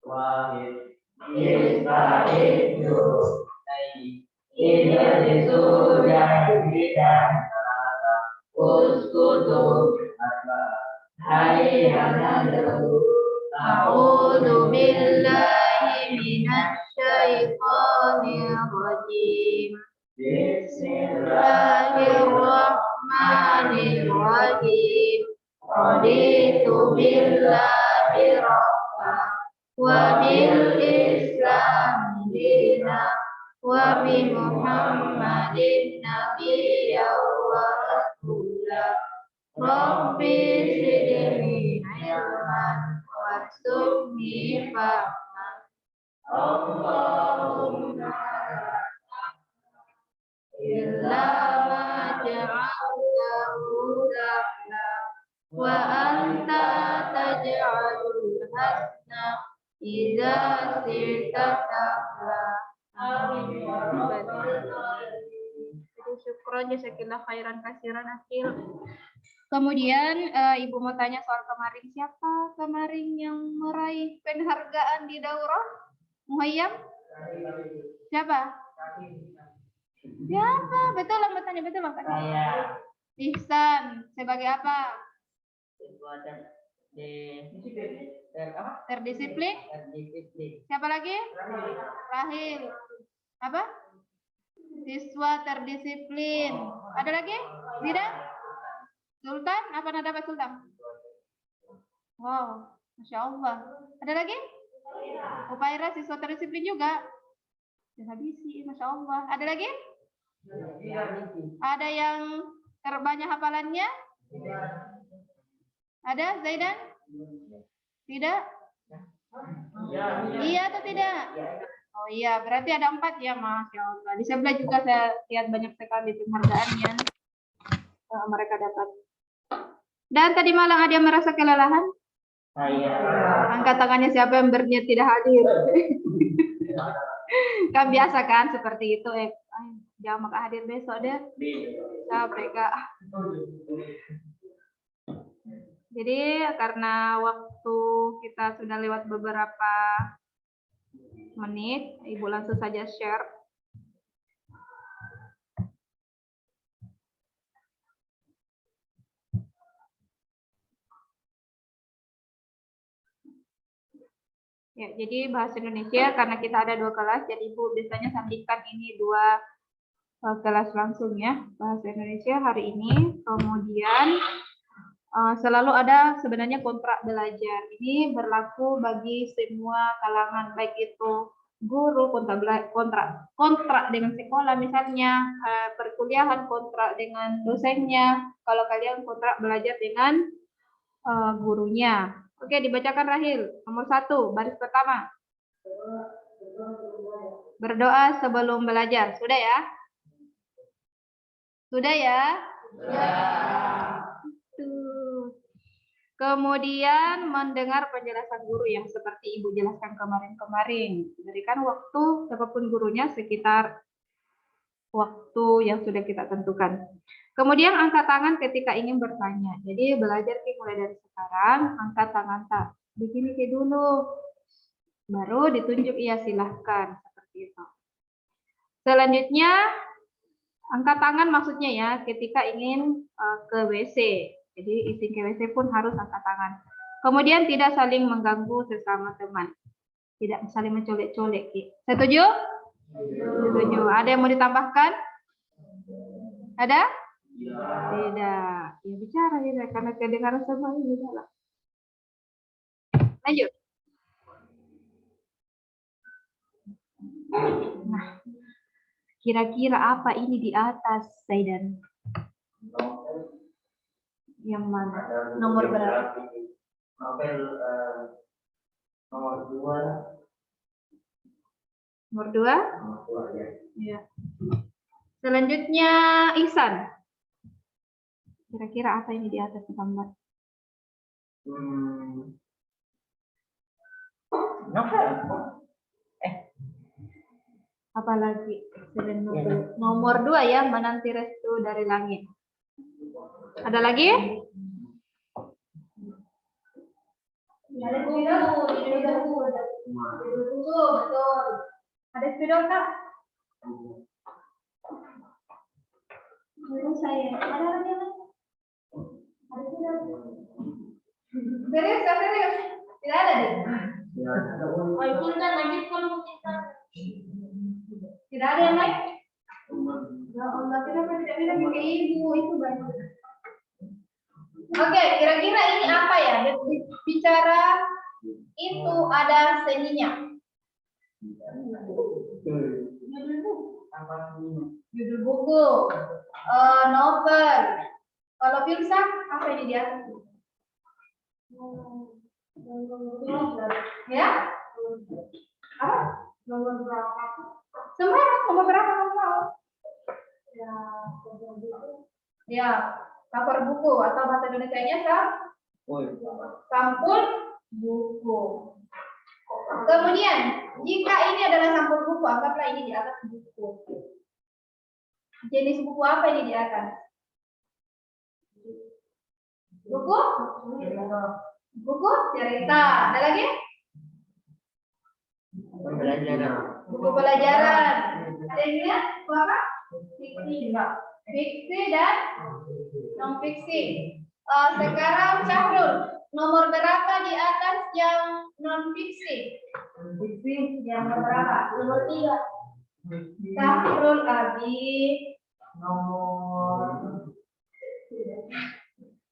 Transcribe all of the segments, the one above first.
wahid istaidu tidak disudah tidak uskutu hayyanadu a'udzu billahi minasy syaithanir rajim. Bismillahirrahmanirrahim. Raditu billahi rabban wa bil islam dina wa bi Muhammadin nabiyyan wa rasulah. Rabbi zidni ilman warzuqni fahman. Allahumma illa ma ja'altahu lana wa anta taj'alul hasna idza sirta ta'ala. Amin. Syukron jazakallahu khairan katsiran akil. Kemudian Ibu mau tanya soal kemarin, siapa kemarin yang meraih penghargaan di daurah Muhayyam? Siapa? Siapa? Betul lah, bertanya betul lah. Ihsan, sebagai apa? Terdisiplin. Siapa lagi? Rahil. Apa? Siswa terdisiplin. Ada lagi? Tidak? Sultan? Apa nada Pak Sultan? Wow, Masya Allah. Ada lagi? Upaira siswa terdisiplin juga. Habisi, Masya Allah. Ada lagi? Ada yang terbanyak hafalannya? Ada Zaidan? Tidak? Iya atau tidak? Oh iya, berarti ada 4 ya, Masya Allah. Di sebelah juga saya lihat banyak sekali penghargaannya mereka dapat. Dan tadi malam ada yang merasa kelelahan? Angkat tangannya siapa yang berniat tidak hadir. Kan biasa kan seperti itu. Jangan maka hadir besok deh. Capek Kak. Jadi karena waktu kita sudah lewat beberapa menit, Ibu langsung saja share. Ya, jadi bahasa Indonesia karena kita ada 2 kelas, jadi Ibu biasanya sambungkan ini 2 kelas langsung ya, bahasa Indonesia hari ini. Kemudian selalu ada sebenarnya kontrak belajar. Ini berlaku bagi semua kalangan, baik itu guru, kontrak dengan sekolah misalnya, perkuliahan kontrak dengan dosennya, kalau kalian kontrak belajar dengan gurunya. Oke, dibacakan Rahil. Nomor 1, baris pertama. Berdoa sebelum belajar. Sudah ya? Sudah ya? Sudah. Kemudian mendengar penjelasan guru yang seperti Ibu jelaskan kemarin-kemarin. Berikan waktu siapapun gurunya sekitar waktu yang sudah kita tentukan. Kemudian angkat tangan ketika ingin bertanya. Jadi belajar mulai dari sekarang, angkat tangan tak. Begini dulu. Baru ditunjuk iya silahkan. Seperti itu. Selanjutnya, angkat tangan maksudnya ya ketika ingin ke WC. Jadi izin ke WC pun harus angkat tangan. Kemudian tidak saling mengganggu sesama teman. Tidak saling mencolek-colek. Setuju? Setuju. Ada yang mau ditambahkan? Ada? Tidak. Ya bicara ya, karena kedengaran semua ini salah. Lanjut. Nah, kira-kira apa ini di atas, Zaidan? Yang mana? Nomor berapa? Nomor 2. Nomor 2? Nomor 2 ya. Ya. Selanjutnya Ihsan. Kira-kira apa ini di atas gambar? Apalagi nomor 2 ya, menanti restu dari langit. Ada lagi? Betul. Ada spidol Kak? Menurut saya ada lagi apa? Ada spidol? Serius? Tidak ada deh. Oh, itu kan lagi kalau kita tidak ada yang lain. Ya Allah, kenapa tidak bilang ke ibu? Itu banyak. Oke, kira-kira ini apa ya? Bicara itu ada seninya. Judul buku, novel. Kalau filsafat apa ini dia? Ya? Apa? Nomor berapa? Nomor berapa kamu tahu? Ya, cover buku atau bahasa Indonesianya sampul buku. Kemudian, jika ini adalah sampul buku, anggaplah ini di atas buku. Jenis buku apa ini di atas? Buku? Buku cerita. Ada lagi? Buku pelajaran. Ada yang lihat? Buku apa? Fiksi dan non fiksi. Sekarang Syahrul, nomor berapa di atas yang non fiksi? Fiksi yang nomor berapa? Nomor 3. Syahrul Abi nomor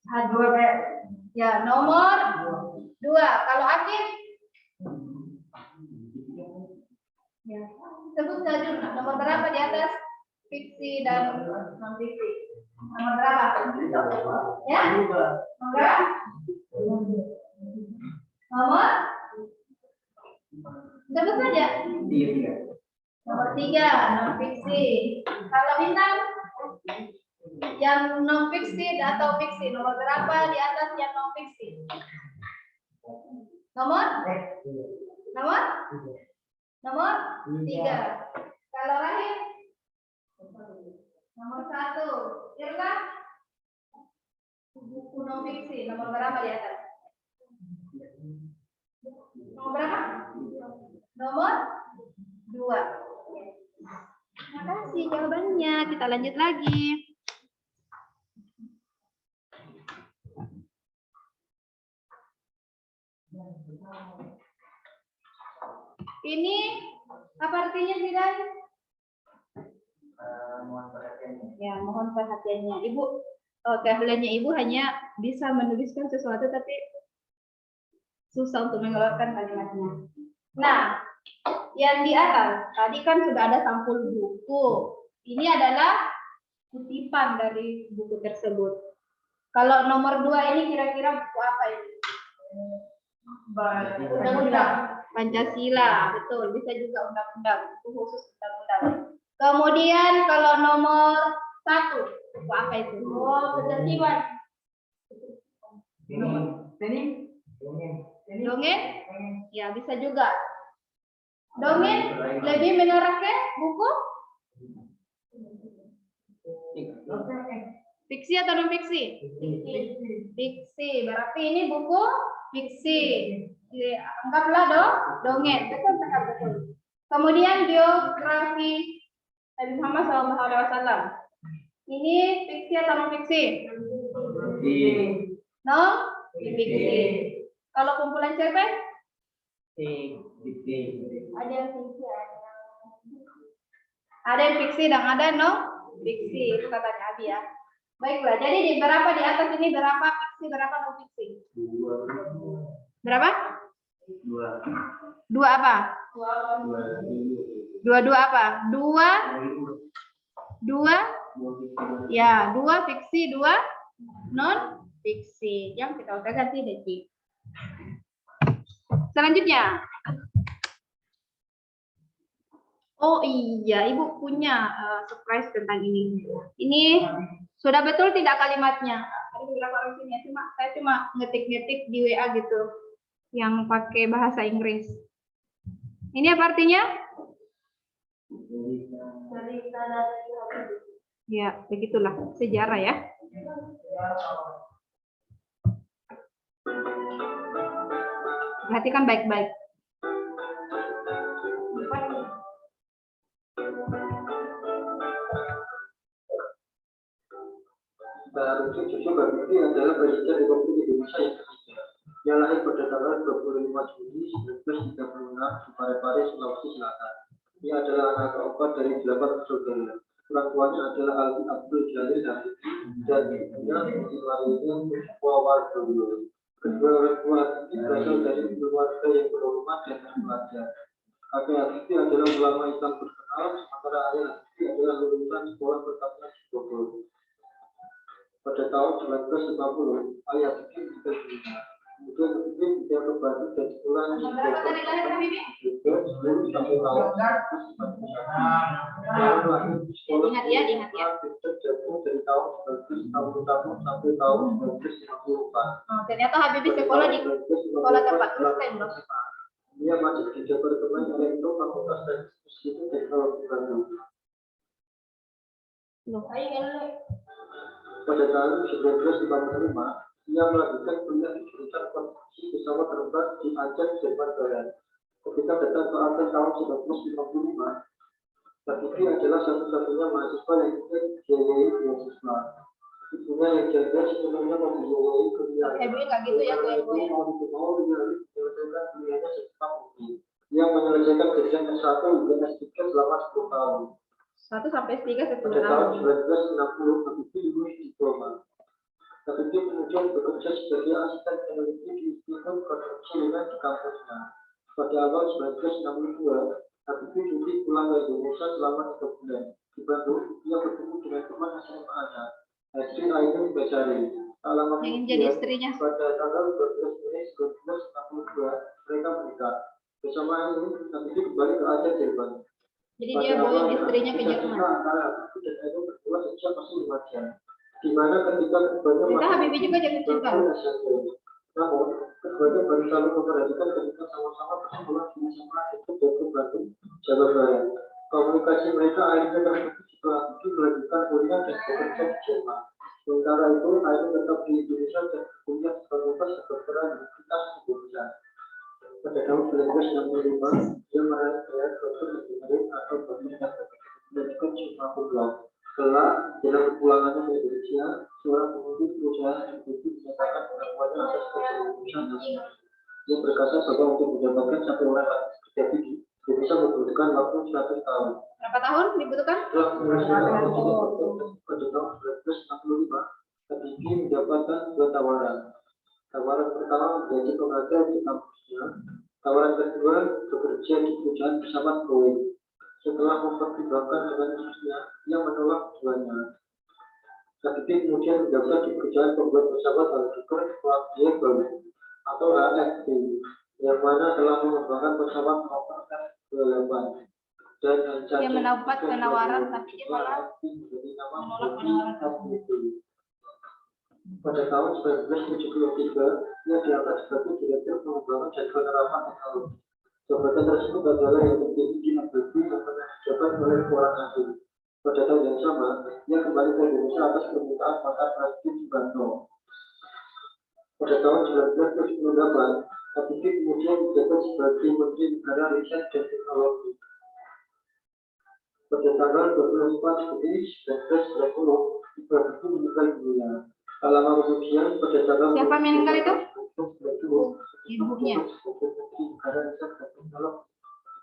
2. Ya, nomor 2. Kalau Akif? Ya, sebut saja nomor berapa di atas fiksi dan non fiksi? Nomor berapa? Ya? Nomor berapa? Nomor? Sebut saja. Nomor 3, non fiksi. Kalau Bintang? Yang non fiksi atau fiksi, nomor berapa di atas yang non fiksi? Nomor? Nomor 3. Kalau Rahim? Nomor 1. Irma? Buku non fiksi, nomor berapa di atas? Nomor berapa? Nomor 2. Terima kasih jawabannya. Kita lanjut lagi. Ini apa artinya, Zidan? Mohon perhatiannya. Ya, mohon perhatiannya. Ibu, keahliannya Ibu hanya bisa menuliskan sesuatu tapi susah untuk mengeluarkan kalimatnya. Nah, yang di atas tadi kan sudah ada sampul buku. Ini adalah kutipan dari buku tersebut. Kalau nomor 2 ini kira-kira buku apa ini? Undang-undang Pancasila, betul. Bisa juga undang-undang, itu khusus undang-undang. Kemudian kalau nomor 1, buku apa itu? Oh, ketertiban. Dongeng? Ya, bisa juga. Dongeng lebih mengarah ke buku fiksi atau non fiksi? Fiksi. Berarti ini buku fiksi. Anggaplah dongeng. Betul. Kemudian biografi Nabi Muhammad SAW. Ini fiksi atau non fiksi? Non fiksi. Kalau kumpulan cerpen? Fiksi. Ada yang fiksi, ada yang fiksi dan ada non fiksi. Itu katanya Abi ya. Baiklah, jadi di berapa di atas ini berapa fiksi, berapa non fiksi? Berapa? 2 apa? 2 apa? 2 ya, 2 fiksi, 2 non fiksi. Yang kita udah ganti detik. Selanjutnya. Oh iya, Ibu punya surprise tentang ini. Ini sudah betul tidak kalimatnya? Ada beberapa orang sini, saya cuma ngetik-ngetik di WA gitu, yang pakai bahasa Inggris. Ini apa artinya? Ya, begitulah sejarah ya. Perhatikan baik-baik. Baru Joshua Habibie adalah Presiden Republik Indonesia yang ketiga. Ia lahir pada tanggal 25 Juni 1936 di Parepare, Sulawesi Selatan. Ia adalah anak keempat dari 8 bersaudara. Orang tuanya adalah Alwi Abdul Jalil Habibie dan ibunya Siti Maria Wawardoyo. Kedua orang tua Habibie berasal dari keluarga yang berhormat dan terpelajar. Kakek Habibie adalah ulama Islam terkenal, sementara ayah Habibie adalah lulusan sekolah pertama di Bogor. Pada tahun 1950, ayah Habibie meninggal dunia. Kemudian Habibie pindah ke Bandung dan sekolah di Berapa tadi lahir Habibie? sampai tahun Ingat ya. dari tahun 1961 sampai tahun 1954. Ternyata Habibie sekolah di sekolah tempat Kristen, loh. Dia masih di Departemen Elektro Fakultas Teknik Mesin Teknologi Bandung. Pada tahun 1955, ia melanjutkan kuliah di jurusan konstruksi pesawat terbang di Aceh, Jerman Barat. Ketika datang ke Aceh tahun 1955, Habibie adalah satu-satunya mahasiswa yang ikut biayai beasiswa. Ibunya yang jaga sepenuhnya membiayai kuliah. Nggak gitu ya, gue. Mau menyelesaikan kuliahnya secepat mungkin. Ia menyelesaikan jenjang S1 hingga S3 selama 10 tahun. 1 sampai 3 10 Pada tahun tahun. 1960, Habibie lulus diploma. Habibie kemudian bekerja sebagai asisten peneliti di Institut Konstruksi Lingkungan di kampusnya. Pada awal 1962, Habibie cuti pulang ke Indonesia selama 3 bulan. Di Bandung, ia bertemu dengan teman SMA-nya, Hesti Ainun Basari. Tak lama Jadi istrinya. pada tanggal 12 Mei 1962, mereka menikah. Bersama ini, Habibie kembali ke Aceh, Jerman. Jadi dia bawa istrinya ke Jerman. Antara Habibie dan Ainun berdua sejak masih remaja. Di mana ketika keduanya Kita Habibie juga jatuh cinta. Namun, keduanya baru saling memperhatikan ketika sama-sama bersekolah di SMA itu Bogor, Bandung, Jawa Barat. Komunikasi mereka akhirnya terhenti setelah Habibie melanjutkan kuliah dan bekerja di Jerman. Sementara itu, Ainun tetap di Indonesia dan kuliah di Fakultas Kedokteran Universitas Indonesia. Pada tahun 1965, dia meraih gelar doktor engineering atau dokter melanjutkan Cuma Kumlaut. Setelah kepulangannya ke Indonesia, seorang pemimpin perusahaan Habibie menyatakan pengakuannya atas keputusannya. Dia berkata bahwa untuk mendapatkan satu orang kerja tinggi, dia bisa membutuhkan waktu 100 tahun. Berapa tahun dibutuhkan? Pada tahun 1965, Habibie mendapatkan 2 tawaran. Tawaran pertama menjadi pengajar di kampusnya. Tawaran kedua bekerja di perusahaan pesawat Boeing. Setelah mempertimbangkan dengan istrinya, ia menolak keduanya. Habibie kemudian mendaftar di perusahaan pembuat pesawat Helikopter Squadron Boeing atau HFB, yang mana telah mengembangkan pesawat Fokker F-28 dan dia mendapat penawaran tapi dia malah menolak penawaran tersebut. Pada tahun 1973, ia diangkat sebagai Direktur Pengembangan dan Penerapan Teknologi. Jabatan tersebut adalah yang tertinggi di Habibie yang pernah dijabat oleh orang asing. Pada tahun yang sama, ia kembali ke Indonesia atas permintaan mantan Presiden Soekarno. Pada tahun 1978, Habibie kemudian dijabat sebagai Menteri Negara Riset dan Teknologi. Pada tanggal 24 Juli 1990, Habibie meninggal dunia. Tak lama kemudian, pada tanggal siapa meninggal itu? Ibunya.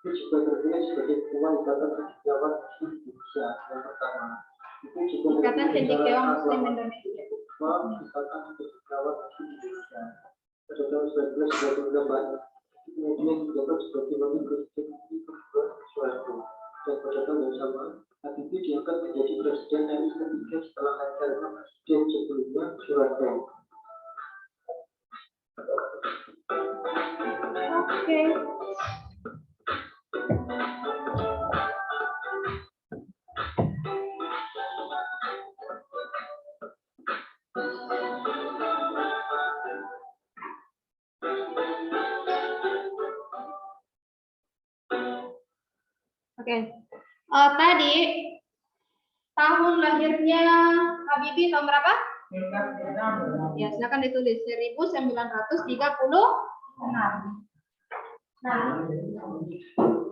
Itu juga terpilih sebagai ketua Ikatan Cendekiawan Muslim Indonesia yang pertama. Itu juga Ikatan Cendekiawan Muslim Indonesia. Ikatan Cendekiawan Muslim Indonesia. Pada tahun 1998, kemudian menjabat sebagai wakil presiden kedua Soeharto. Dan pada tahun yang sama, Habibie diangkat menjadi presiden RI ketiga setelah hadirnya presiden sebelumnya Soeharto. Oke. Tadi tahun lahirnya Habibie tahun berapa? Ya, silakan ditulis 1936. Nah,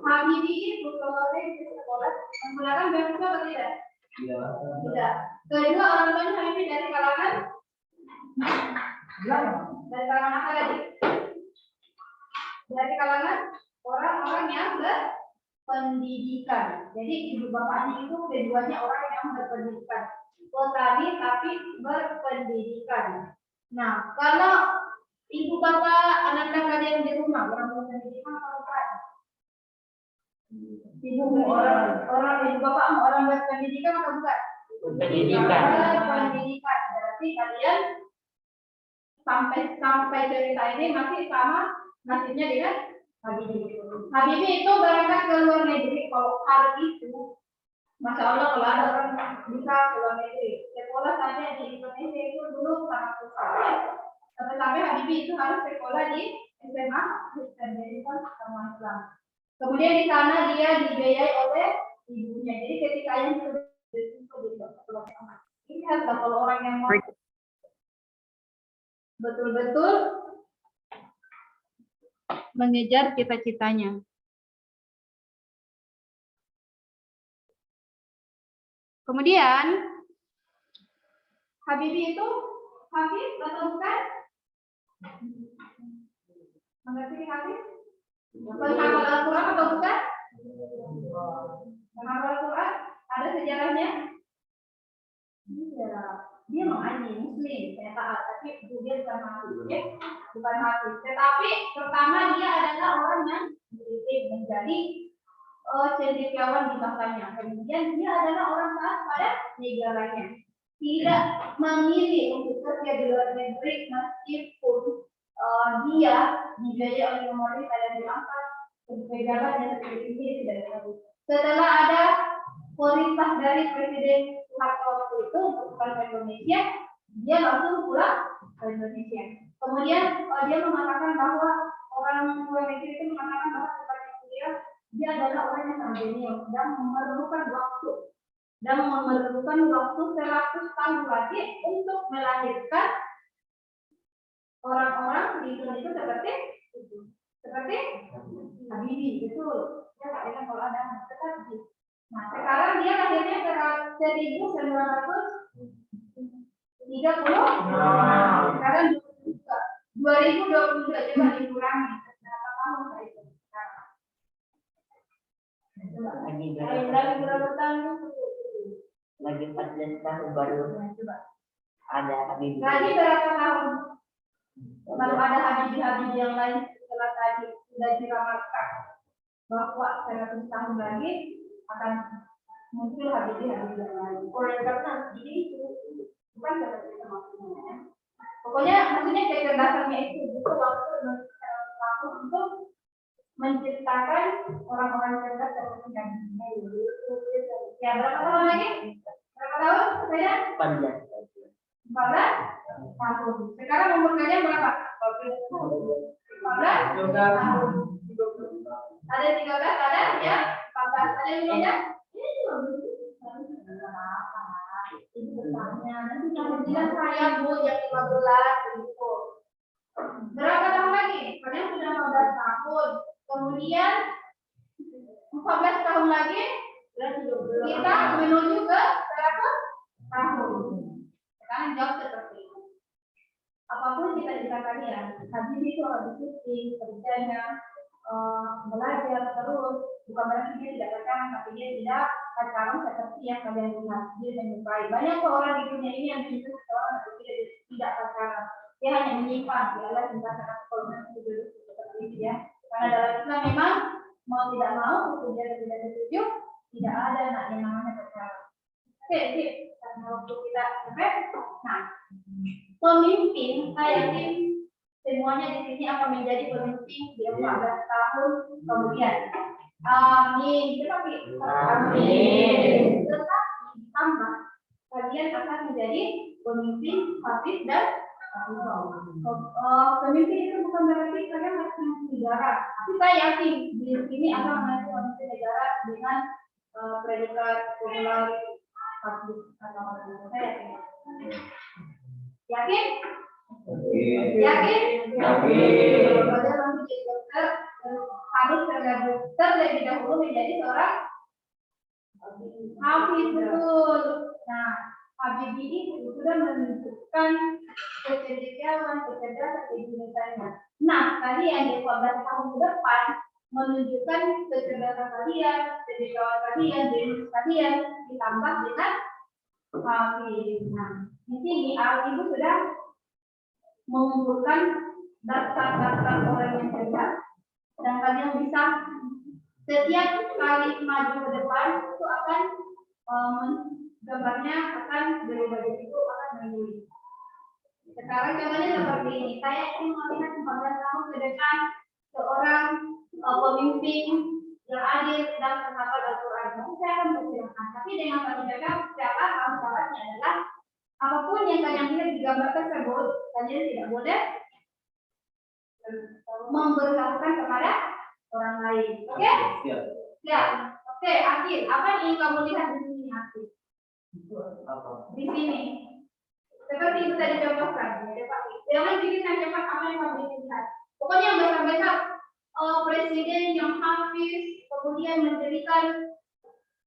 Habibie itu sekolah menggunakan beasiswa atau tidak? Tidak. Kedua, orang tuanya Habibie dari kalangan apa lagi? Dari kalangan orang-orang yang berpendidikan. Jadi ibu bapaknya itu keduanya orang yang berpendidikan. Petani tapi berpendidikan. Nah, kalau ibu bapak anak-anak kalian di rumah orang berpendidikan atau bukan? Ibu bapak orang berpendidikan atau bukan? Pendidikan. Pendidikan. Berarti kalian sampai cerita ini masih sama nasibnya dengan Habibie. Habibie itu berangkat ke luar negeri. Kalau hari itu, masya Allah kalau ada orang bisa ke luar negeri. Sekolah saja di Indonesia itu dulu sangat susah ya. Sampai Habibie itu harus sekolah di SMA Kristen, jadi kan sama Islam. Kemudian di sana dia dibiayai oleh ibunya. Jadi ketika ayah sudah ini adalah kalau orang yang mau betul-betul mengejar cita-citanya. Kemudian Habibie itu hafiz atau bukan? Mengerti hafiz? Menghafal Al-Quran atau bukan? Menghafal Al-Quran? Ada sejarahnya? Iya. Dia mengaji Muslim, saya taat, tapi dia bukan hafiz, ya? Bukan hafiz. Tetapi pertama dia adalah orang yang menjadi cendekiawan di masanya. Kemudian dia adalah orang taat pada negaranya. Tidak memilih untuk kerja di luar negeri meskipun dia dibiayai oleh pemerintah dan diangkat kenegaraan yang seperti ini tidak tahu. Setelah ada perintah dari Presiden Soeharto waktu itu untuk pulang ke Indonesia, dia langsung pulang ke Indonesia. Kemudian dia mengatakan bahwa orang luar negeri itu mengatakan bahwa sebenarnya dia adalah orang yang sangat jenius dan memerlukan waktu 100 tahun lagi untuk melahirkan orang-orang di Indonesia seperti Habibie, betul. Ya Pak, dengan kalau ada tetapi. Nah, sekarang dia lahirnya 1930. Sekarang 2022 coba dikurangi berapa tahun itu? Lagi berapa tahun? Lagi 14 tahun baru ada Habibie. Lagi berapa tahun? Baru ada Habibie yang lain setelah tadi sudah diramalkan bahwa 100 tahun lagi akan muncul Habibie yang lain. Oleh karena ini bukan seperti itu maksudnya. Pokoknya maksudnya kecerdasannya itu butuh waktu untuk menciptakan orang-orang cerdas seperti Habibie. Ya berapa tahun lagi? Berapa tahun? Saya 14 tahun. Sekarang umur kalian berapa? 14 tahun. Ada 13, ada ya? 14, ada yang beda? Ini bertanya, nanti yang bilang saya Bu yang 15 begitu. Berapa tahun lagi? Kalian sudah 15 tahun. Kemudian 14 tahun lagi kita menuju ke berapa tahun? Sekarang jawab seperti itu. Apapun cita-cita kalian, Habibie itu harus disiplin, kerjanya, belajar terus. Bukan berarti dia tidak pacaran, tapi dia tidak pacaran seperti yang kalian lihat. Dia menyukai. Banyak orang di dunia ini yang menyukai seseorang tapi dia tidak pacaran. Dia hanya menyimpan. Dia adalah cinta sangat kolonial seperti itu ya. Karena dalam Islam memang mau tidak mau, setuju atau tidak setuju, tidak ada yang namanya pacaran. Oke, sip. Karena waktu kita sampai. Nah, pemimpin, saya yakin semuanya di sini akan menjadi pemimpin di 14 tahun kemudian. Amin. Tetapi amin. Tetapi tambah kalian akan menjadi pemimpin hafiz dan pemimpin itu bukan berarti kalian harus memimpin negara. Tapi saya yakin di sini akan menjadi pemimpin negara dengan predikat populer hafiz atau saya yakin. Yakin? Yakin? Kalau kalian nanti jadi dokter, harus terlebih dahulu menjadi seorang Habib betul. Nah, Habibie itu sudah menunjukkan kecerdasan, kecerdasan kecerdasannya. Nah, tadi yang di 14 tahun ke depan menunjukkan kecerdasan kalian, kecerdasan kalian, jenis kalian ditambah dengan Habib. Nah, di sini Ibu sudah mengumpulkan daftar-daftar orang yang cerdas dan kalian bisa setiap kali maju ke depan itu akan gambarnya akan berubah, itu akan menulis. Sekarang contohnya seperti ini. Saya ingin melihat 14 tahun ke depan seorang pemimpin yang adil dan menghafal Al-Quran. Saya akan bersilakan. Tapi dengan menjaga syaratnya adalah apapun yang kalian lihat di gambar tersebut, kalian tidak boleh memberitahukan kepada orang lain. Oke? Ya. Oke, Akil. Apa yang ingin kamu lihat di sini, Akil? Di sini. Seperti itu tadi contohkan. Jangan bikin yang cepat apa yang kamu ingin lihat. Pokoknya yang besar-besar. Presiden yang hafiz, kemudian mendirikan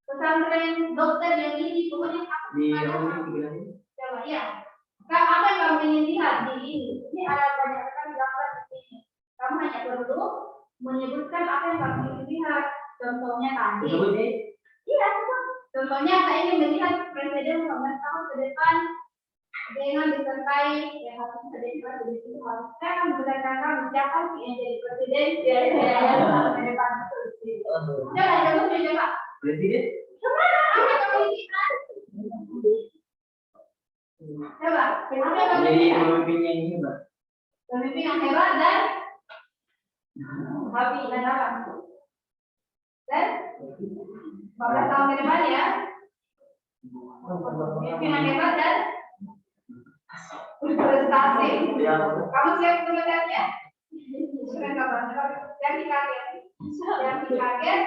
pesantren, dokter yang ini, pokoknya coba ya. Apa yang kamu ingin lihat di ini? Ini ada banyak sekali gambar di sini. Kamu hanya perlu menyebutkan apa yang kamu ingin lihat. Contohnya tadi. Iya, contohnya saya ingin melihat presiden 15 tahun ke depan dengan disertai yang harus menjadi presiden itu harus saya akan berdasarkan siapa sih yang jadi presiden dari ke depan. Coba. Presiden? Apa kamu lihat? Coba, apa kamu lihat? Pemimpin yang hebat. Pemimpin yang hebat dan habis dan apa? Dan 15 tahun ke depan ya. Pemimpin yang hebat dan prestasi. Kamu siap untuk melihatnya? Jangan kaget.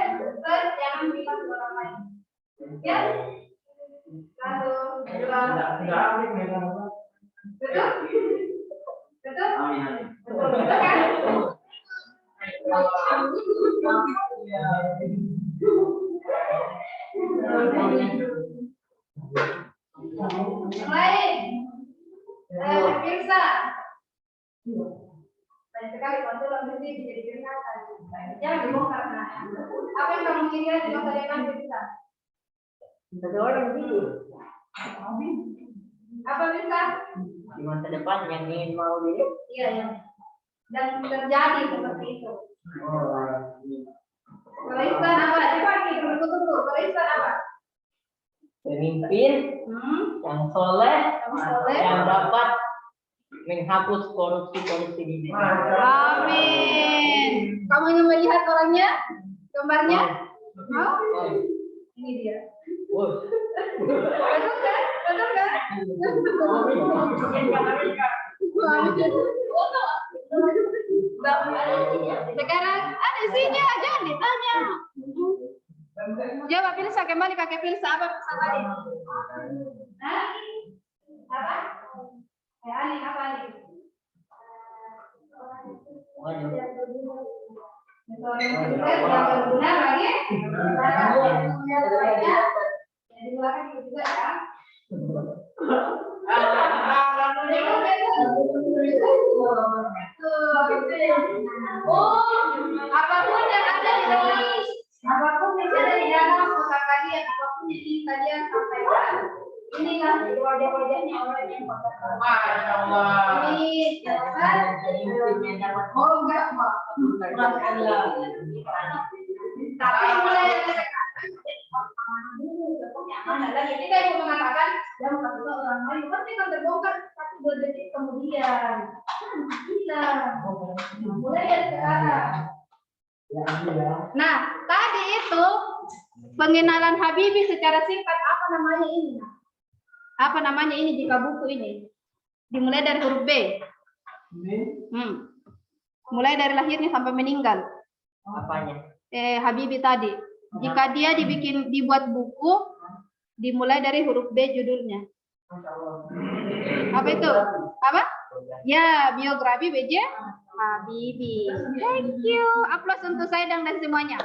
Terus jangan bilang orang lain. Ya. 1, 2, 3. Betul? Betul? Betul kan? Lain. Pirsa. Banyak sekali konsulan berarti bisa digunakan. Jangan dibongkar. Apa yang kamu inginkan di masa depan bisa? Ada orang gitu. Apa bisa? Di masa depan yang ingin mau dilihat? Iya ya. Dan terjadi seperti itu. Barisan apa? Coba kita tunggu. Barisan apa? Pemimpin yang soleh, yang dapat menghapus korupsi di Indonesia. Amin. Kamu ingin melihat orangnya? Gambarnya? Mau? Ini dia. Betul kan? Betul kan? Sekarang ada sini aja ditanya. Jawab Pilsa, kembali kakek Pilsa, apa pesan tadi? Hah? Apa? Ali, apa Ali? Yang berguna lagi? Jadi ulangan juga ya. Apapun yang ada di dalam otak kalian, apapun yang ingin kalian sampaikan, inilah wajah-wajahnya orang yang ini jangan enggak tapi mulai ini kayak mau mengatakan jangan kata orang lain pasti kan terbongkar 1-2 detik kemudian mulai dari sekarang. Nah tadi itu pengenalan Habibie secara singkat apa namanya ini? Apa namanya ini jika buku ini dimulai dari huruf B, mulai dari lahirnya sampai meninggal. Apanya? Habibie tadi. Jika dia dibuat buku, dimulai dari huruf B judulnya. Apa itu? Apa? Ya, biografi B.J. Habibie. Thank you. Aplaus untuk saya dan semuanya.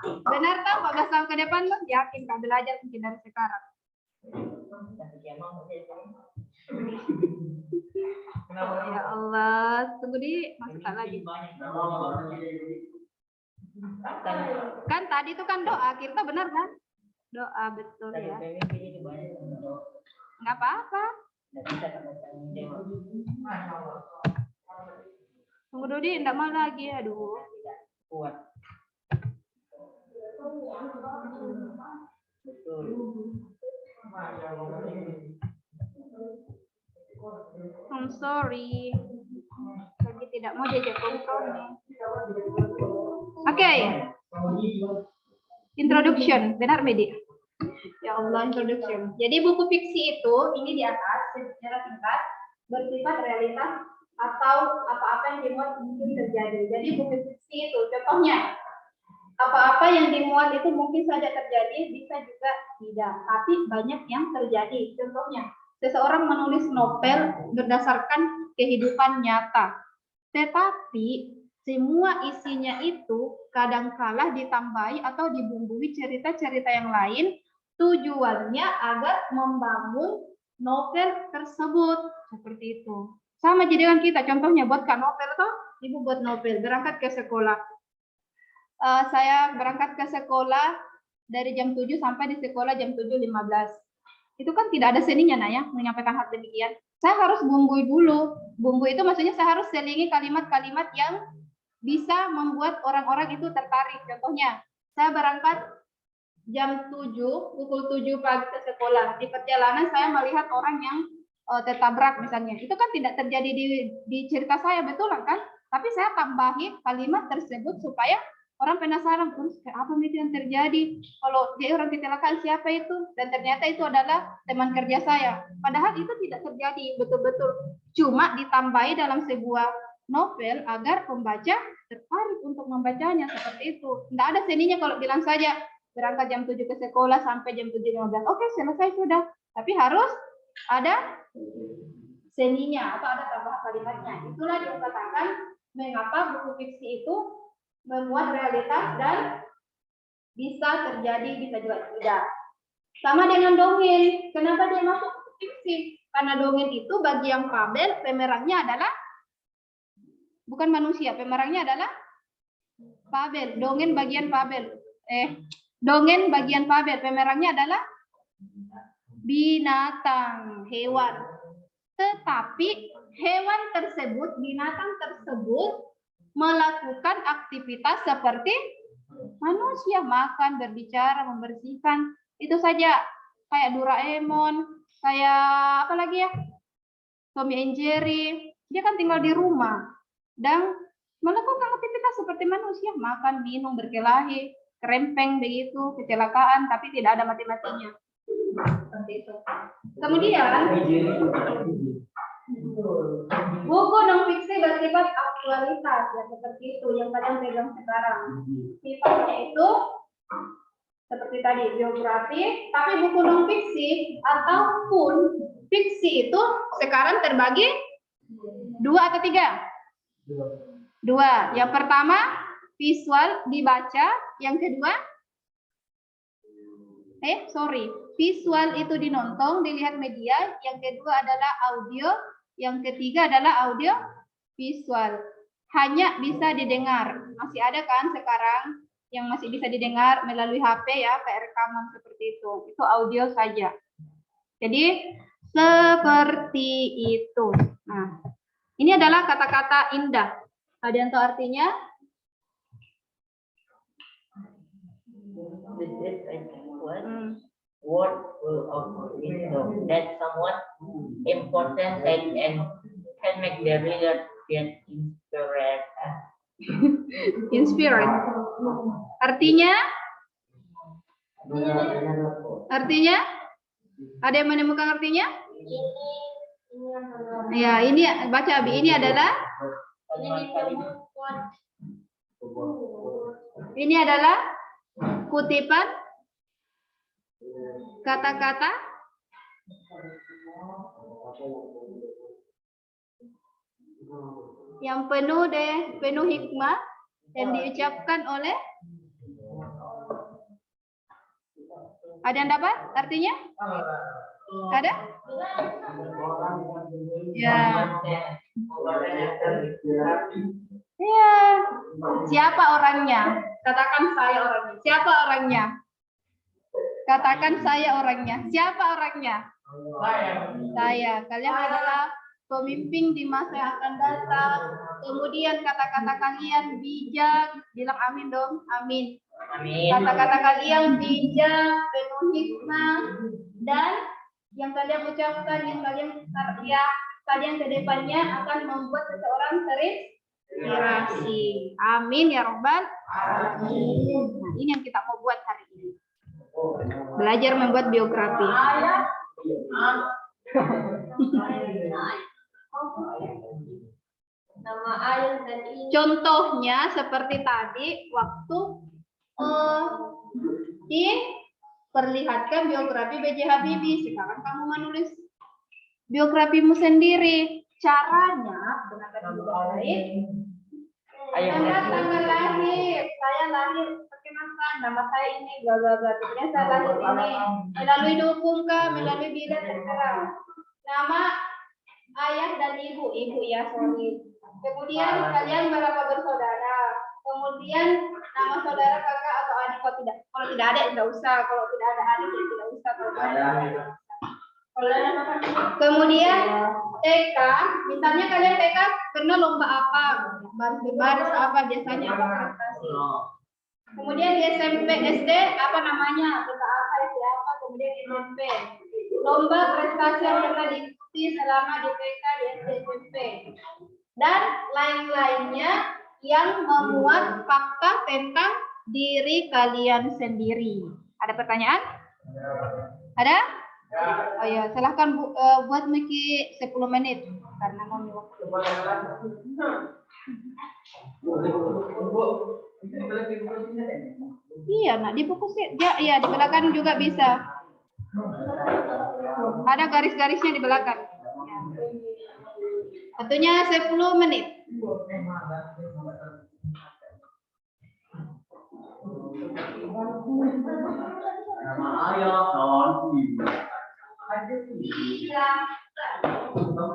Benar tak 14 tahun ke depan tuh? Yakin Kak, belajar mungkin dari sekarang. Ya Allah, tunggu di masukkan lagi. Kan tadi itu kan doa, kita benar kan? Doa betul ya. Nggak apa-apa. Tunggu dulu, enggak mau lagi, aduh. Kuat. Betul. I'm sorry. Lagi tidak mau diajak kompromi. Oke. Introduction, benar Medi? Ya Allah, introduction. Jadi buku fiksi itu ini di atas secara singkat bersifat realitas atau apa-apa yang dimuat mungkin terjadi. Jadi buku fiksi itu contohnya apa-apa yang dimuat itu mungkin saja terjadi, bisa juga tidak, tapi banyak yang terjadi. Contohnya, seseorang menulis novel berdasarkan kehidupan nyata, tetapi semua isinya itu kadangkala ditambahi atau dibumbui cerita-cerita yang lain, tujuannya agar membangun novel tersebut. Seperti itu. Sama jadi dengan kita, contohnya buat Kak novel toh, Ibu buat novel, berangkat ke sekolah. Saya berangkat ke sekolah dari jam 7 sampai di sekolah jam 7.15. Itu kan tidak ada seninya nak ya, menyampaikan hal demikian. Saya harus bumbui dulu. Bumbui itu maksudnya saya harus selingi kalimat-kalimat yang bisa membuat orang-orang itu tertarik. Contohnya, saya berangkat jam 7, pukul 7 pagi ke sekolah. Di perjalanan saya melihat orang yang tertabrak misalnya. Itu kan tidak terjadi di cerita saya, betul kan? Tapi saya tambahi kalimat tersebut supaya orang penasaran, terus apa yang terjadi? Kalau dia orang kecelakaan siapa itu? Dan ternyata itu adalah teman kerja saya. Padahal itu tidak terjadi betul-betul. Cuma ditambahi dalam sebuah novel agar pembaca tertarik untuk membacanya seperti itu. Tidak ada seninya kalau bilang saja berangkat jam 7 ke sekolah sampai jam 7.15. Oke, selesai sudah. Tapi harus ada seninya atau ada tambahan kalimatnya. Itulah dikatakan mengapa buku fiksi itu memuat realitas dan bisa terjadi, bisa juga tidak. Sama dengan dongeng. Kenapa dia masuk fiksi? Karena dongeng itu bagi yang fabel, pemerannya adalah bukan manusia, pemerannya adalah fabel. Dongeng bagian fabel. Dongeng bagian fabel, pemerannya adalah binatang, hewan. Tetapi hewan tersebut, binatang tersebut melakukan aktivitas seperti manusia, makan, berbicara, membersihkan. Itu saja. Kayak Doraemon, kayak apa lagi ya? Tom and Jerry. Dia kan tinggal di rumah dan melakukan aktivitas seperti manusia, makan, minum, berkelahi, kerempeng begitu, kecelakaan, tapi tidak ada mati-matinya. Seperti itu. Kemudian buku non fiksi bersifat aktualitas, ya seperti itu yang kalian pegang sekarang. Sifatnya itu seperti tadi biografi, tapi buku non fiksi ataupun fiksi itu sekarang terbagi 2 atau 3? 2. Yang pertama visual dibaca, yang kedua visual itu dinonton, dilihat media, yang kedua adalah audio, yang ketiga adalah audio visual. Hanya bisa didengar. Masih ada kan sekarang yang masih bisa didengar melalui HP ya, kayak rekaman seperti itu. Itu audio saja. Jadi seperti itu. Nah, ini adalah kata-kata indah. Ada yang tahu artinya? Word of wisdom that someone important said and can make the reader get inspired. Inspired. Artinya? Artinya? Ada yang menemukan artinya? Ya, ini baca Abi. Ini adalah kutipan kata-kata yang penuh hikmah yang diucapkan oleh Ada yang dapat artinya? Ada? Ya. Ya. Siapa orangnya? Katakan saya orangnya. Siapa orangnya? Katakan saya orangnya. Siapa orangnya? Saya. Kalian adalah pemimpin di masa yang akan datang. Kemudian kata-kata kalian bijak. Bilang amin dong. Amin. Amin. Kata-kata kalian bijak, penuh hikmah, dan yang kalian ucapkan, yang kalian karya, kalian ke depannya akan membuat seseorang terinspirasi. Amin ya Rabbal alamin. Nah, ini yang kita mau buat hari ini. Belajar membuat biografi. Nama ayah dan ibu. Contohnya seperti tadi waktu diperlihatkan biografi B.J. Habibie. Sekarang kamu menulis biografimu sendiri. Caranya benar-benar baik. Nama tanggal lahir. Saya lahir perkenalkan nama saya ini bla bla bla. Kemudian saya lahir ini melalui dukung melalui bila terserah. Nama ayah dan ibu ya sorry. Kemudian kalian berapa bersaudara. Kemudian nama saudara kakak atau adik kalau tidak ada tidak usah. Kalau tidak ada adik ya tidak usah. Kemudian TK, misalnya kalian TK pernah lomba apa, baris apa biasanya apa prestasi. Kemudian di SMP SD apa namanya, TK apa SD apa, kemudian di SMP lomba prestasi yang pernah diikuti selama di TK di SD SMP dan lain-lainnya yang memuat fakta tentang diri kalian sendiri. Ada pertanyaan? Ada? Oh ya, silahkan buat Miki 10 menit karena mau waktu. Iya, nak di buku sih. Ya, iya di belakang juga bisa. Ada garis-garisnya di belakang. Waktunya 10 menit. Nama ayah, kawan ibu. Nama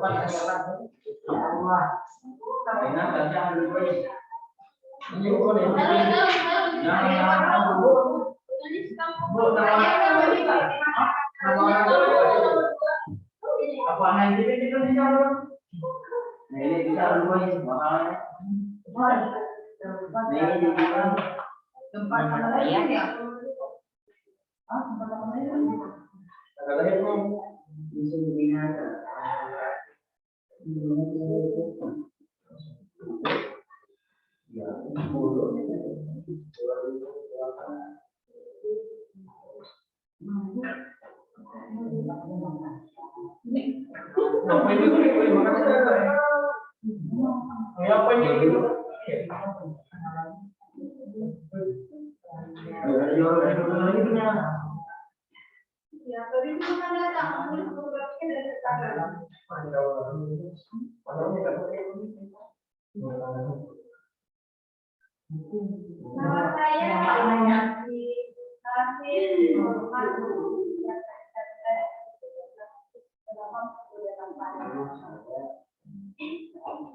saya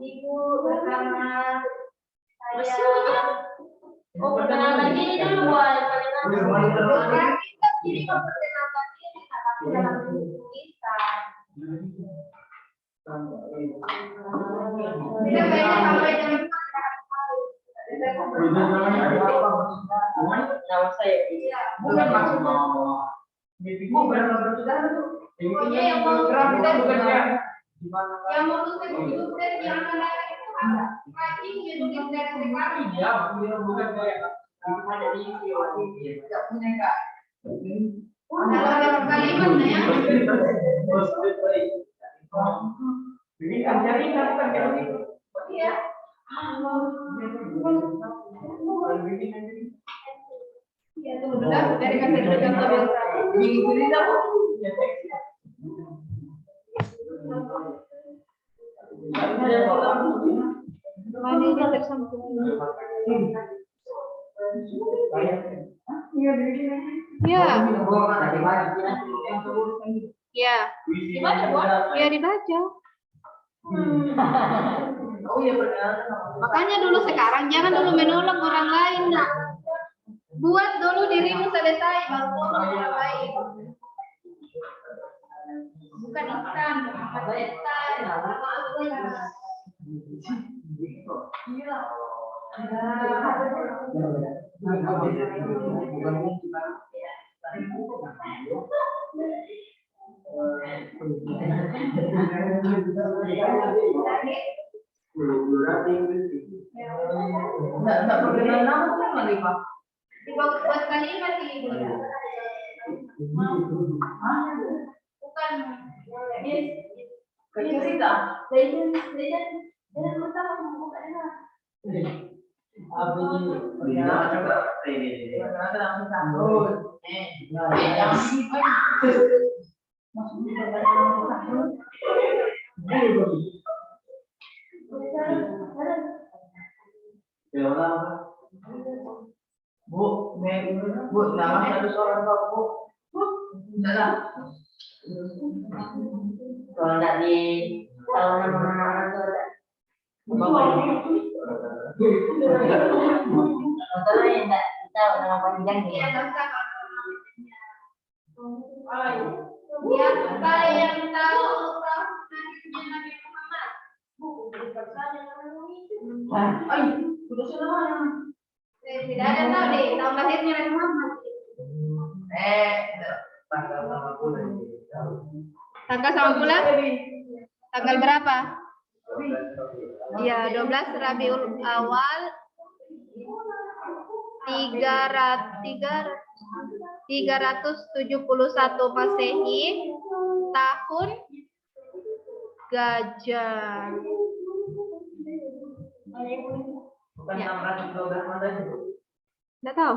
Ibu bersama saya. Oh, perkenalan diri dulu, Boy. Kita jadi memperkenalkan diri, tapi dalam bentuk tulisan. Tidak banyak sampai dengan Nama saya bukan maksudnya. Pokoknya yang mau yang mau tulis hidup dan yang akan datang itu ada. Rajin dia tulis dari sekarang. Ya, bukan kayak Ada di tidak punya kak. Dalam kalimatnya ya. Ini kan jadi kan gitu. Iya. Ya itu benar dari kata contoh biografi. Ini apa? Maninya tersambung. Iya, Ya, ya, Gimana, Bu? ya dibaca. Oh iya benar. Makanya dulu sekarang jangan dulu menolong orang lain. Nak. Buat dulu dirimu selesai baru tolong orang lain. Bukan instan, bukan instan. Enggak perkenalan nama kan lagi Pak. Buat kali ini masih bukan Kecil sih tak? legend pertama bukan Apa ini? Coba ini. Langsung sambut. Jangan Bu, Bu, nama satu seorang Pak, Bu. Enggak. Kalau enggak di tahun nama itu ada. Kalau yang enggak tahu nama panjangnya. Siapa yang tahu lahirnya Nabi Muhammad? Sudah selama. Tidak ada tahu deh tahun lahirnya Nabi Muhammad. Tanggal sama bulan? Tanggal berapa? Ya, 12 Rabiul Awal 371 Masehi, tahun Gajah. Bukan 612 Masehi. Nggak tahu.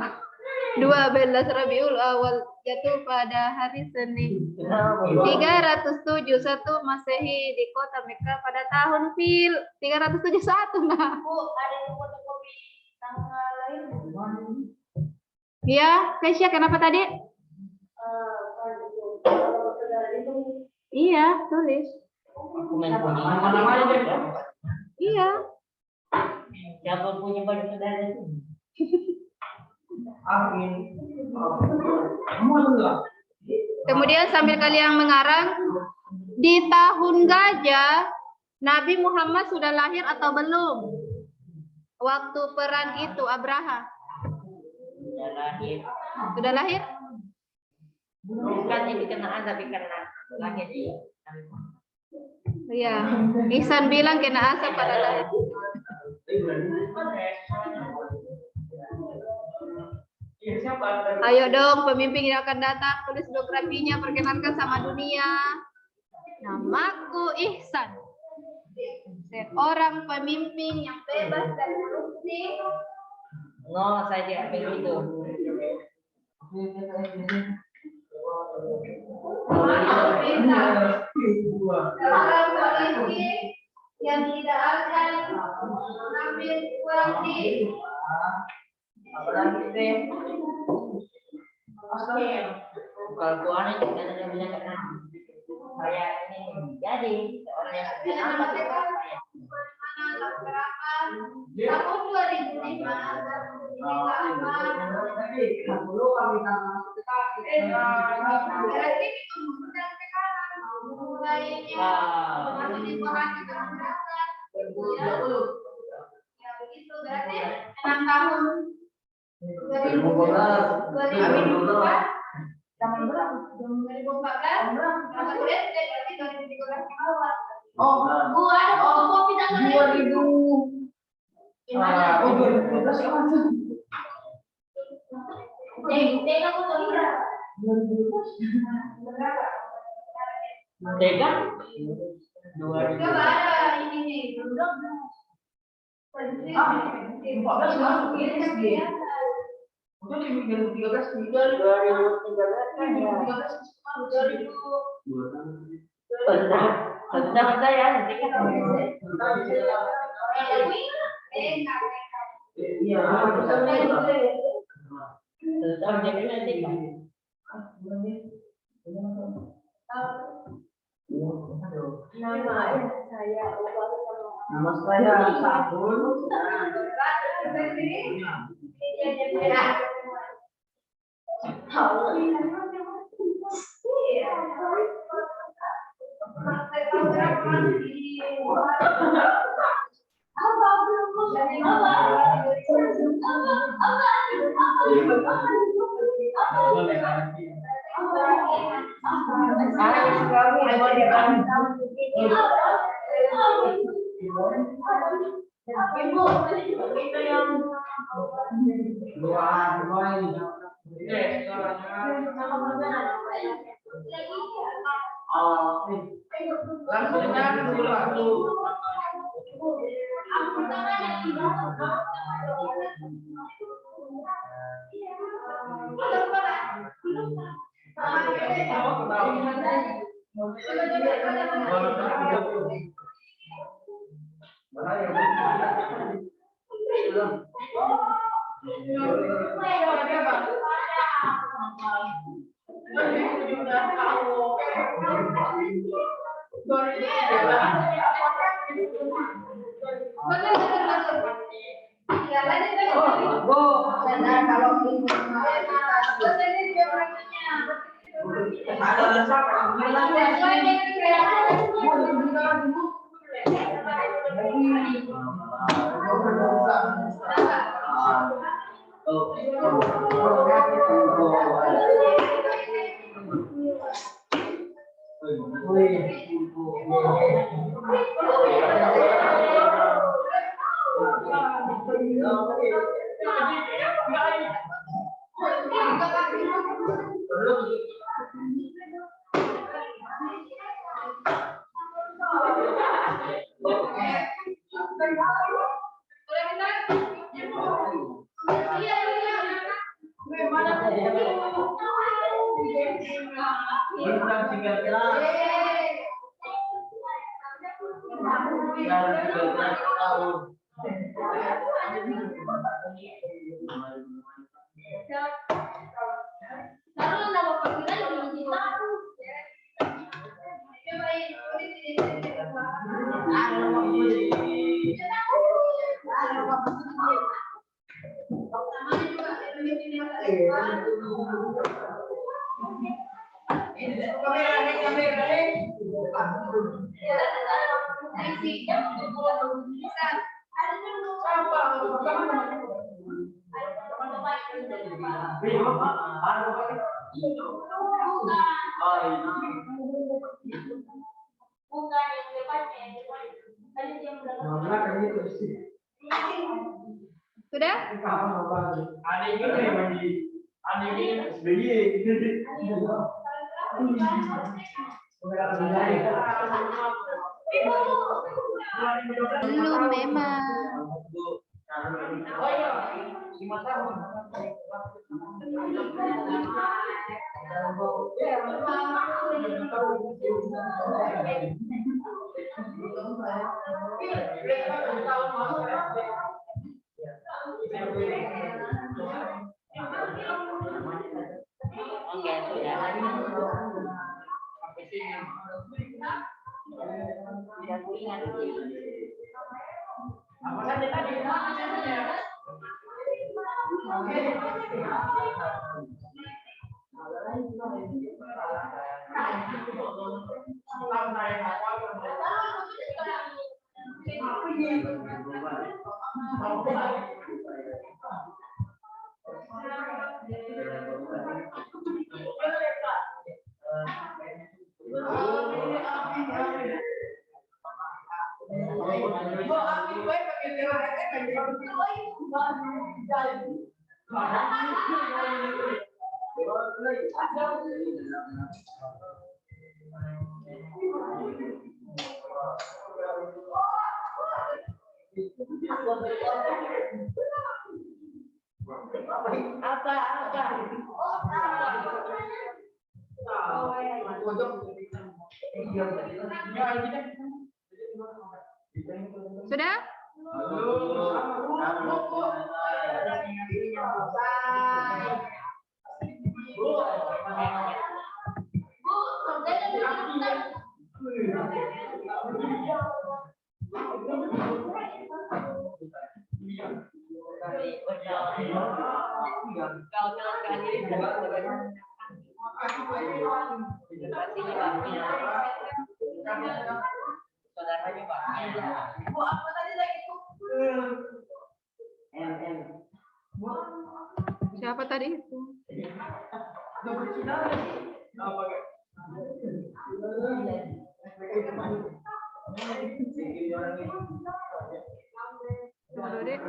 12 Rabiul Awal jatuh pada hari Senin. 371 Masehi di kota Mekah pada tahun Fil 371. Nah. Bu, ada yang fotokopi tanggal lahir. Ya, Keisha kenapa tadi? Iya, tulis. Aku main punya. Iya. Siapa punya baju saudara itu? Kemudian sambil kalian mengarang, di tahun gajah Nabi Muhammad sudah lahir atau belum? Waktu perang itu Abraha. Sudah lahir. Sudah lahir? Bukan ini kenaan tapi karena lahir di. Iya. Ihsan bilang kena asap pada lahir. Ayo dong pemimpin yang akan datang, tulis biografinya, perkenalkan sama dunia. Namaku Ihsan. Seorang pemimpin yang bebas dan korupsi. No, saya tidak begitu. Seorang polisi yang tidak akan mengambil uang di Kalau tuan itu kan ada banyak kan. Saya ini jadi orang yang terkenal tapi saya. tahun 2005 berarti ditumbuhkan sekarang mulainya masuk di koran kita masyarakat ya begitu berarti 6 tahun 2014 berarti 2013 ke bawah. Oh, Bu, ada fotokopi tanggal lahir. 2000. 2012 langsung. Tega aku tuh iya. 2012. Tega? 2000. Coba ada ini nih. 14 masuk SD. Itu di 2013 kan ya. 2013 Tentang saya nanti kan. Iya. Tentang jadi nanti kan. Nama saya Sabun. Sudah? Belum memang. Sudah? Bu, apa tadi lagi tuh? Siapa tadi itu? Tunggu, Dek.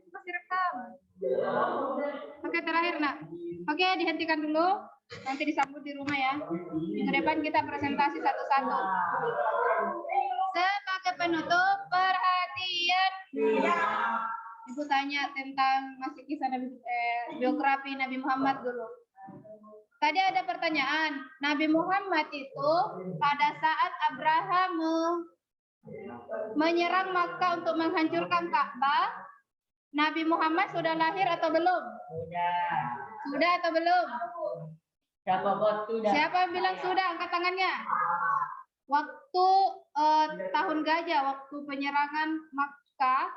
Masih rekam. Oke, terakhir nak. Oke, dihentikan dulu. Nanti disambut di rumah ya. Ke depan kita presentasi satu-satu. Sebagai penutup, perhatian. Ibu tanya tentang masih kisah biografi Nabi Muhammad dulu. Tadi ada pertanyaan, Nabi Muhammad itu pada saat Abraham menyerang Makkah untuk menghancurkan Ka'bah, Nabi Muhammad sudah lahir atau belum? Sudah. Sudah atau belum? Siapa bos sudah? Siapa yang bilang sudah? Angkat tangannya. Waktu tahun gajah, waktu penyerangan Makkah,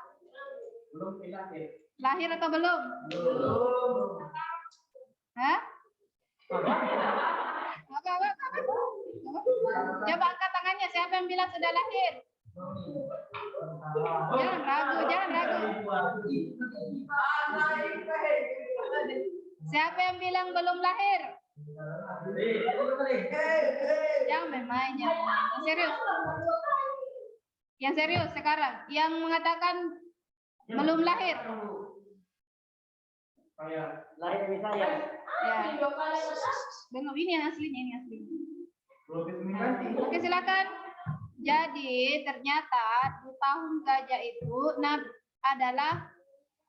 lahir atau belum? Hah? Apa? Coba angkat tangannya. Siapa yang bilang sudah lahir? Jangan ragu. Siapa yang bilang belum lahir? Jangan main-main. Yang serius sekarang. Yang mengatakan belum lahir. Lahir dari saya. Ya. Belum, ini yang aslinya, Oke, silakan. Jadi ternyata di tahun gajah itu adalah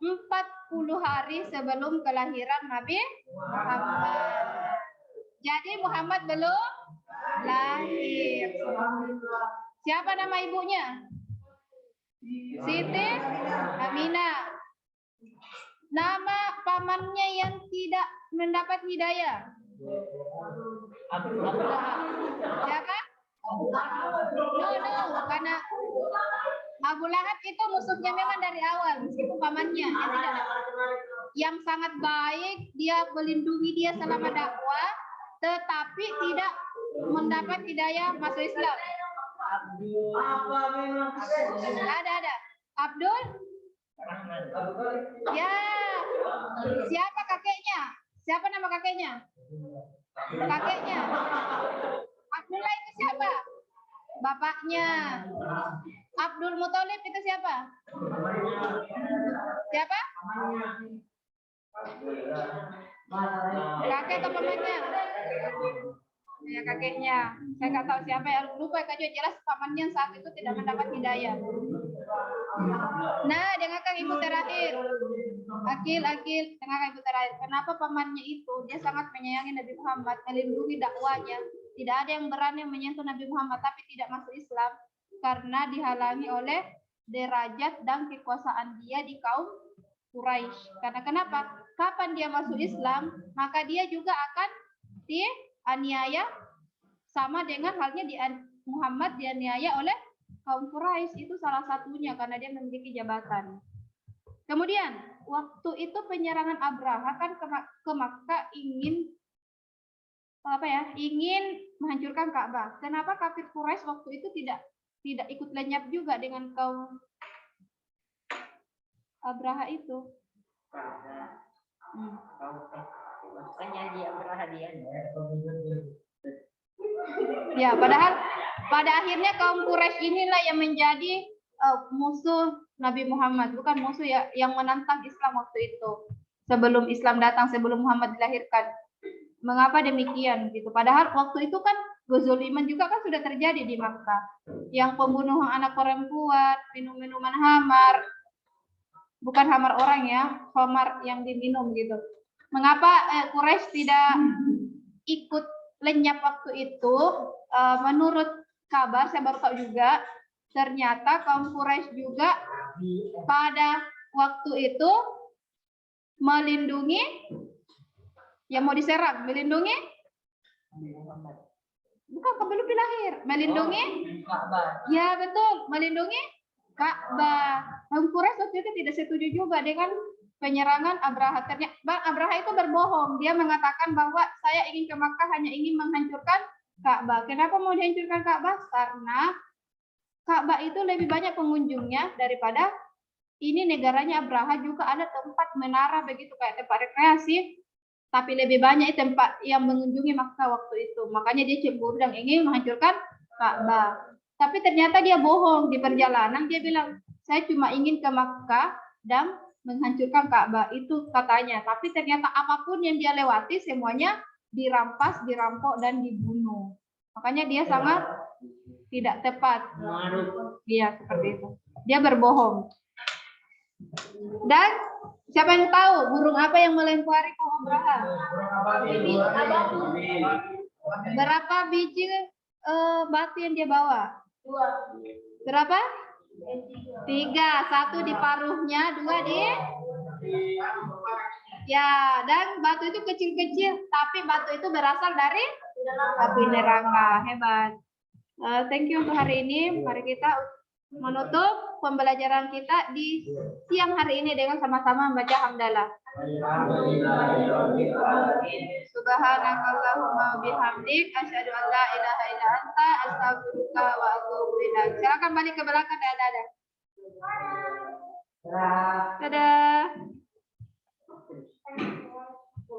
40 hari sebelum kelahiran Nabi Muhammad. Jadi Muhammad belum lahir. Siapa nama ibunya? Siti Aminah. Nama pamannya yang tidak mendapat hidayah. Siapa? No, karena Abu Lahab itu musuhnya memang dari awal, meskipun pamannya yang sangat baik, dia melindungi dia selama dakwah, tetapi tidak mendapat hidayah masuk Islam. Ada. Abdul? Ya. Siapa kakeknya? Siapa nama kakeknya? Kakeknya. Abdullah itu siapa? Bapaknya. Abdul Muthalib itu siapa? Siapa? Kakek atau pamannya? Ya, kakeknya. Saya nggak tahu siapa, ya lupa, jelas pamannya saat itu tidak mendapat hidayah. Nah, dengarkan ibu terakhir. Akil, dengarkan ibu terakhir. Kenapa pamannya itu dia sangat menyayangi Nabi Muhammad, melindungi dakwanya. Tidak ada yang berani menyentuh Nabi Muhammad, tapi tidak masuk Islam karena dihalangi oleh derajat dan kekuasaan dia di kaum Quraisy. Karena kenapa? Kapan dia masuk Islam, maka dia juga akan dianiaya sama dengan halnya Muhammad dianiaya oleh kaum Quraisy. Itu salah satunya karena dia memiliki jabatan. Kemudian waktu itu penyerangan Abraha kan ke Makkah ingin menghancurkan Ka'bah. Kenapa kafir Quraisy waktu itu tidak ikut lenyap juga dengan kaum Abraha itu? Makanya dia Abraha dia. Ya, padahal pada akhirnya kaum Quraisy inilah yang menjadi musuh Nabi Muhammad, bukan musuh yang menantang Islam waktu itu. Sebelum Islam datang, sebelum Muhammad dilahirkan. Mengapa demikian gitu? Padahal waktu itu kan kezoliman juga kan sudah terjadi di Makkah. Yang pembunuhan anak perempuan, minum-minuman hamar. Bukan hamar orang ya, hamar yang diminum gitu. Mengapa Quraisy tidak ikut lenyap waktu itu? Menurut kabar saya baru tahu juga, ternyata kaum Quraisy juga pada waktu itu melindungi yang mau diserang, melindungi bukan belum lahir, melindungi ya betul, melindungi Ka'bah. Kaum Quraisy waktu itu tidak setuju juga dengan penyerangan Abraha. Ternyata Abraha itu berbohong, dia mengatakan bahwa saya ingin ke Makkah hanya ingin menghancurkan Ka'bah. Kenapa mau dihancurkan Ka'bah? Karena Ka'bah itu lebih banyak pengunjungnya daripada ini negaranya Abraha, juga ada tempat menara begitu kayak tempat rekreasi, tapi lebih banyak tempat yang mengunjungi Makkah waktu itu. Makanya dia cemburu dan ingin menghancurkan Ka'bah. Tapi ternyata dia bohong, di perjalanan dia bilang, saya cuma ingin ke Makkah dan menghancurkan Ka'bah, itu katanya. Tapi ternyata apapun yang dia lewati semuanya dirampas, dirampok dan dibunuh. Makanya dia sangat tidak tepat. Iya, seperti itu. Dia berbohong. Dan siapa yang tahu burung apa yang melempari kaum Abraha? Berapa biji batu yang dia bawa? 2. Berapa? 3. 1 di paruhnya, 2 di ya, dan batu itu kecil-kecil, tapi batu itu berasal dari api neraka. Hebat. Thank you untuk hari ini. Mari kita menutup pembelajaran kita di siang hari ini dengan sama-sama membaca hamdalah. Subhanakallahumma bihamdik asyhadu an la ilaha illa anta astaghfiruka wa atubu ilaik. Silakan balik ke belakang, dadah. Dadah.